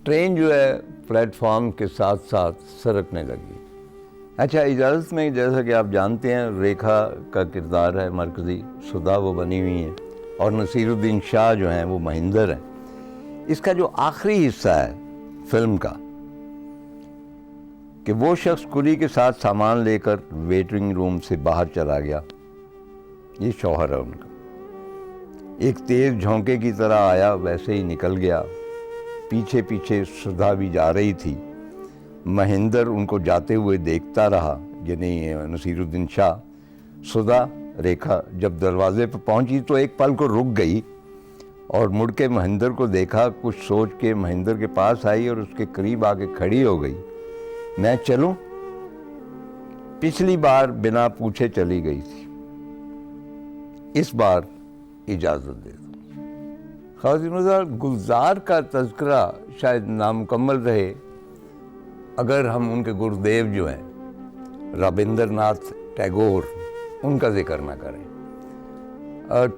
Train जो है platform के साथ साथ सरकने लगी। अच्छा, इजाज़त में जैसा कि आप जानते हैं रेखा का किरदार है मरकज़ी, सुधा वो बनी हुई हैं और नसीरुद्दीन शाह जो हैं वो महिंदर हैं। इसका जो आखिरी हिस्सा है फिल्म का कि वो शख्स कुली के साथ सामान लेकर वेटिंग रूम से बाहर चला गया, ये शौहर है उनका। एक तेज़ झोंके की तरह आया, वैसे ही निकल गया। पीछे पीछे सुधा भी जा रही थी। महिंदर उनको जाते हुए देखता रहा, यानी नसीरुद्दीन शाह। सुधा, रेखा जब दरवाजे पर पहुंची तो एक पल को रुक गई और मुड़ के महिंदर को देखा। कुछ सोच के महिंदर के पास आई और उसके करीब आके खड़ी हो गई। मैं चलूं? पिछली बार बिना पूछे चली गई थी, इस बार इजाज़त दे दो। ख़ातिन गुलजार का तज़किरा शायद नामुकम्मल रहे अगर हम उनके गुरुदेव जो हैं रविंद्रनाथ टैगोर, उनका जिक्र ना करें।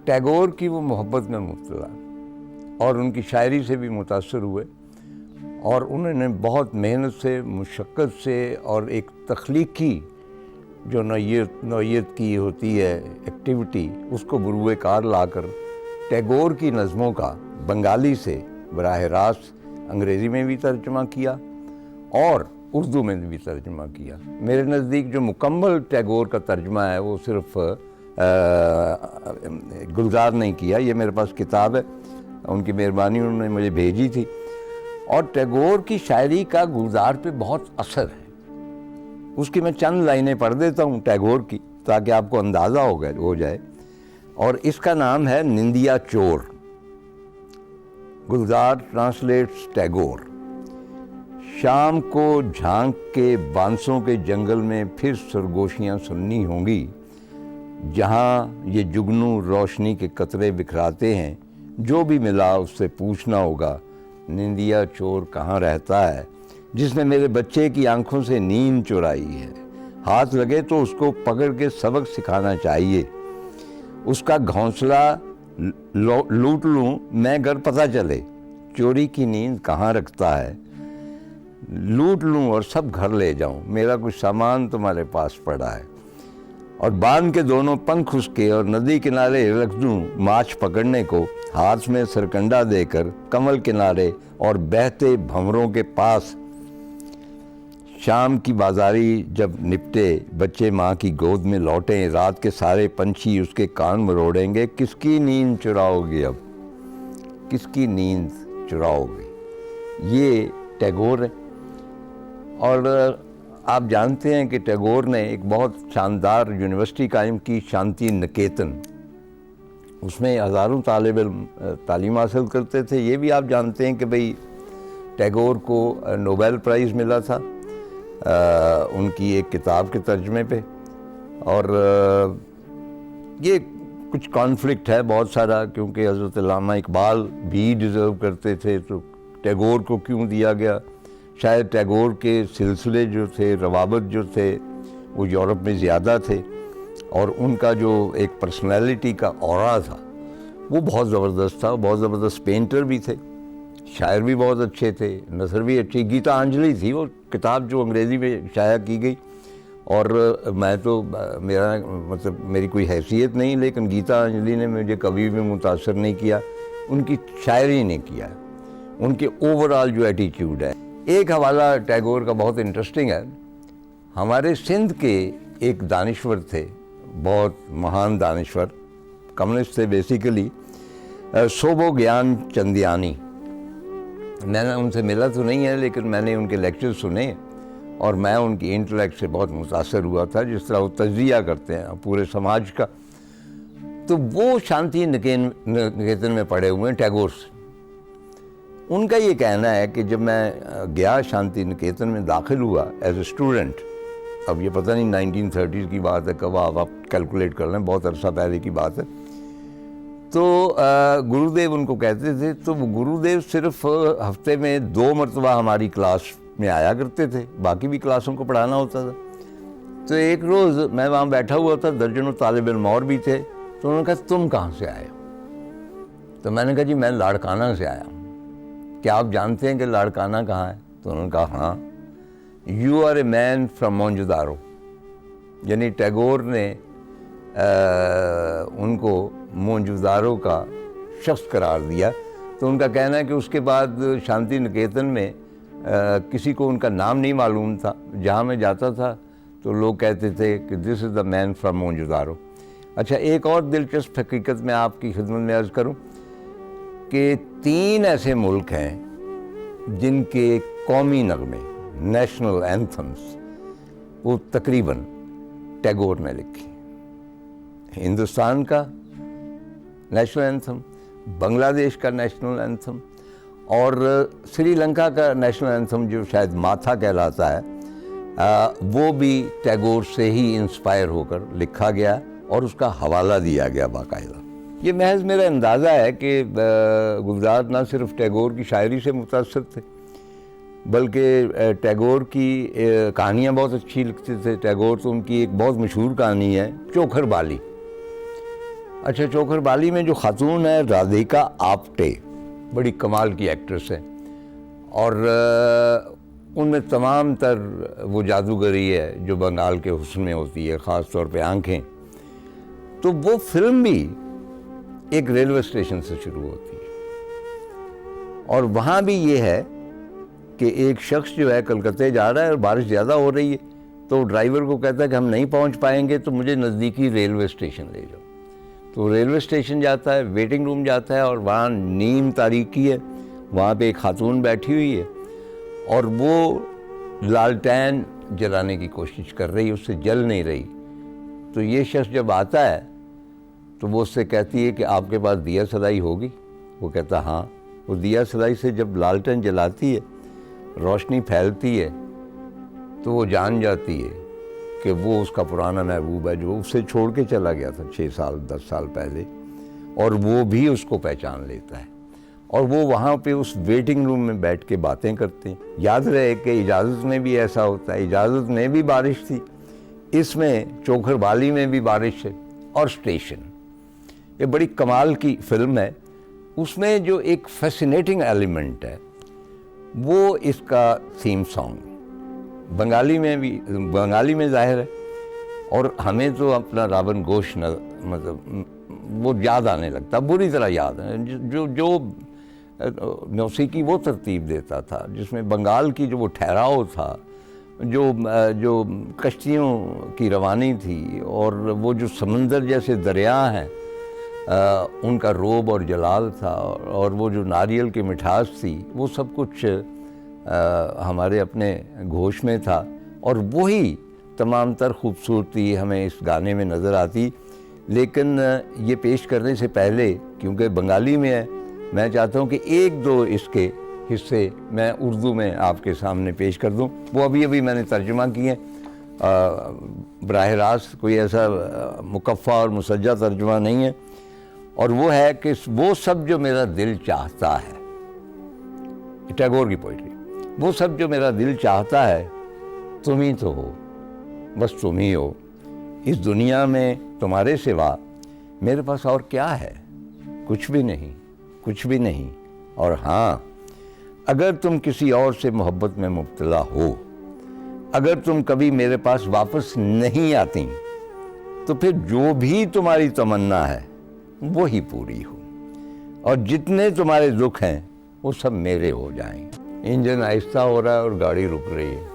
टैगोर की वो मोहब्बत में मुब्तला और उनकी शायरी से भी मुतासर हुए और उन्होंने बहुत मेहनत से, मुशक्क़त से और एक तख्लीकी जो नौयत की होती है एक्टिविटी, उसको बुरुए कार लाकर टैगोर की नज़मों का बंगाली से बराह रास्त अंग्रेज़ी में भी तर्जुमा किया और उर्दू में भी तर्जुमा किया। मेरे नज़दीक जो मुकम्मल टैगोर का तर्जुमा है वो सिर्फ़ गुलजार नहीं किया। ये मेरे पास किताब है, उनकी मेहरबानी, उन्होंने मुझे भेजी थी। और टैगोर की शायरी का गुलजार पे बहुत असर है। उसकी मैं चंद लाइनें पढ़ देता हूँ टैगोर की, ताकि आपको अंदाज़ा हो जाए। और इसका नाम है निंदिया चोर। गुलजार ट्रांसलेट्स टैगोर। शाम को झांक के बांसों के जंगल में फिर सरगोशियाँ सुननी होंगी, जहाँ ये जुगनू रोशनी के कतरे बिखराते हैं। जो भी मिला उससे पूछना होगा, निंदिया चोर कहाँ रहता है, जिसने मेरे बच्चे की आंखों से नींद चुराई है। हाथ लगे तो उसको पकड़ के सबक सिखाना चाहिए। उसका घोंसला लूट लूँ मैं घर पता चले, चोरी की नींद कहाँ रखता है। लूट लूँ और सब घर ले जाऊँ, मेरा कुछ सामान तुम्हारे पास पड़ा है। और बांध के दोनों पंख उसके और नदी किनारे रख दूँ माछ पकड़ने को, हाथ में सरकंडा देकर कमल किनारे और बहते भंवरों के पास। शाम की बाजारी जब निपटे, बच्चे माँ की गोद में लौटें, रात के सारे पंछी उसके कान मरोड़ेंगे। किसकी नींद चुराओगे अब, किसकी नींद चुराओगे। ये टैगोर है। और आप जानते हैं कि टैगोर ने एक बहुत शानदार यूनिवर्सिटी कायम की, शांति निकेतन। उसमें हज़ारों तालिब इल्म तालीम हासिल करते थे। ये भी आप जानते हैं कि भाई टैगोर को नोबेल प्राइज़ मिला था उनकी एक किताब के तर्जमे पे। और ये कुछ कॉन्फ्लिक्ट है बहुत सारा, क्योंकि हज़रत अल्लामा इकबाल भी डिज़र्व करते थे, तो टैगोर को क्यों दिया गया। शायद टैगोर के सिलसिले जो थे, रवाबत जो थे, वो यूरोप में ज़्यादा थे और उनका जो एक पर्सनैलिटी का ऑरा था वो बहुत ज़बरदस्त था। बहुत ज़बरदस्त पेंटर भी थे, शायर भी बहुत अच्छे थे, नसर भी अच्छी। गीता अंजलि थी वो किताब जो अंग्रेज़ी में शाया की गई। और मैं तो मेरी कोई हैसियत नहीं, लेकिन गीता अंजलि ने मुझे कभी भी मुतासर नहीं किया, उनकी शायरी ने किया, उनके ओवरऑल जो एटीट्यूड है। एक हवाला टैगोर का बहुत इंटरेस्टिंग है। हमारे सिंध के एक दानिश्वर थे, बहुत महान दानिश्वर, कम्युनिस्ट थे बेसिकली, सोबो ज्ञान चंदियानी। मैंने उनसे मिला तो नहीं है, लेकिन मैंने उनके लेक्चर सुने और मैं उनकी इंटेलेक्ट से बहुत मुतासर हुआ था, जिस तरह वो तज्जिया करते हैं पूरे समाज का। तो वो शांति निकेतन में पढ़े हुए हैं टैगोर से। उनका ये कहना है कि जब मैं गया शांति निकेतन में दाखिल हुआ एज ए स्टूडेंट, अब ये पता नहीं 1930s की बात है, कब आप कैलकुलेट कर लें, बहुत अरसा पहले की बात है। तो गुरुदेव उनको कहते थे, तो वो गुरुदेव सिर्फ हफ्ते में 2 मरतबा हमारी क्लास में आया करते थे, बाकी भी क्लासों को पढ़ाना होता था। तो एक रोज़ मैं वहाँ बैठा हुआ था, दर्जनों तालिब इल्म और भी थे। तो उन्होंने कहा तुम कहाँ से आए हो? तो मैंने कहा जी मैं लाड़काना से आया हूँ। क्या आप जानते हैं कि लाड़काना कहाँ है? तो उन्होंने कहा हाँ, you are a man from Mohenjodaro. यानी टैगोर ने उनको मोंजुदारो का शख्स करार दिया। तो उनका कहना है कि उसके बाद शांति निकेतन में किसी को उनका नाम नहीं मालूम था। जहाँ मैं जाता था तो लोग कहते थे कि this is the man from Mohenjodaro. अच्छा, एक और दिलचस्प हकीकत मैं आपकी खिदमत में अर्ज़ करूँ कि 3 ऐसे मुल्क हैं जिनके कौमी नगमे, नेशनल एंथम्स, वो तकरीबन टैगोर ने लिखी। हिंदुस्तान का नेशनल एंथम, बांग्लादेश का नेशनल एंथम और श्रीलंका का नेशनल एंथम जो शायद माथा कहलाता है, वो भी टैगोर से ही इंस्पायर होकर लिखा गया और उसका हवाला दिया गया बाकायदा। ये महज मेरा अंदाज़ा है कि गुलजार ना सिर्फ टैगोर की शायरी से मुतासर थे, बल्कि टैगोर की कहानियाँ बहुत अच्छी लिखते थे। टैगोर तो उनकी एक बहुत मशहूर कहानी है चोखर बाली। अच्छा, चोखर बाली में जो खातून है राधिका आप्टे, बड़ी कमाल की एक्ट्रेस है और उनमें तमाम तर वो जादूगरी है जो बंगाल के हुस्न में होती है, ख़ास तौर पे आंखें। तो वो फिल्म भी एक रेलवे स्टेशन से शुरू होती है और वहाँ भी ये है कि एक शख्स जो है कलकत्ते जा रहा है और बारिश ज़्यादा हो रही है, तो ड्राइवर को कहता है कि हम नहीं पहुँच पाएंगे तो मुझे नज़दीकी रेलवे स्टेशन ले जाओ। तो रेलवे स्टेशन जाता है, वेटिंग रूम जाता है और वहाँ नीम तारीकी है, वहाँ पे एक खातून बैठी हुई है और वो लालटेन जलाने की कोशिश कर रही है, उससे जल नहीं रही। तो ये शख्स जब आता है तो वो उससे कहती है कि आपके पास दिया सलाई होगी? वो कहता हाँ। वो दिया सलाई से जब लालटेन जलाती है, रोशनी फैलती है, तो वो जान जाती है कि वो उसका पुराना महबूब है जो उससे छोड़ के चला गया था 6 साल 10 साल पहले, और वो भी उसको पहचान लेता है और वो वहाँ पे उस वेटिंग रूम में बैठ के बातें करते हैं। याद रहे कि इजाज़त में भी ऐसा होता है, इजाज़त में भी बारिश थी, इसमें चोखर बाली में भी बारिश है। और स्टेशन, ये बड़ी कमाल की फिल्म है। उसमें जो एक फैसिनेटिंग एलिमेंट है वो इसका थीम सॉन्ग, बंगाली में जाहिर है, और हमें तो अपना रावण घोष मतलब वो याद आने लगता, बुरी तरह याद है, जो मौसीकी वो तरतीब देता था जिसमें बंगाल की जो वो ठहराव था, जो कश्तियों की रवानी थी और वो जो समंदर जैसे दरिया हैं उनका रोब और जलाल था, और वो जो नारियल की मिठास थी, वो सब कुछ हमारे अपने घोष में था। और वही तमाम तर खूबसूरती हमें इस गाने में नज़र आती। लेकिन ये पेश करने से पहले, क्योंकि बंगाली में है, मैं चाहता हूँ कि 1-2 इसके हिस्से मैं उर्दू में आपके सामने पेश कर दूँ। वो अभी मैंने तर्जुमा किए, बराह रास्त कोई ऐसा मुकफ़ा और मुसज्जा तर्जुमा नहीं है। और वो है कि वो सब जो मेरा दिल चाहता है, टैगोर की पोइट्री, वो सब जो मेरा दिल चाहता है तुम ही तो हो, बस तुम ही हो। इस दुनिया में तुम्हारे सिवा मेरे पास और क्या है? कुछ भी नहीं, कुछ भी नहीं। और हाँ, अगर तुम किसी और से मोहब्बत में मुब्तला हो, अगर तुम कभी मेरे पास वापस नहीं आती, तो फिर जो भी तुम्हारी तमन्ना है वो ही पूरी हो, और जितने तुम्हारे दुख हैं वो सब मेरे हो जाएं। इंजन आहिस्ता हो रहा है और गाड़ी रुक रही है।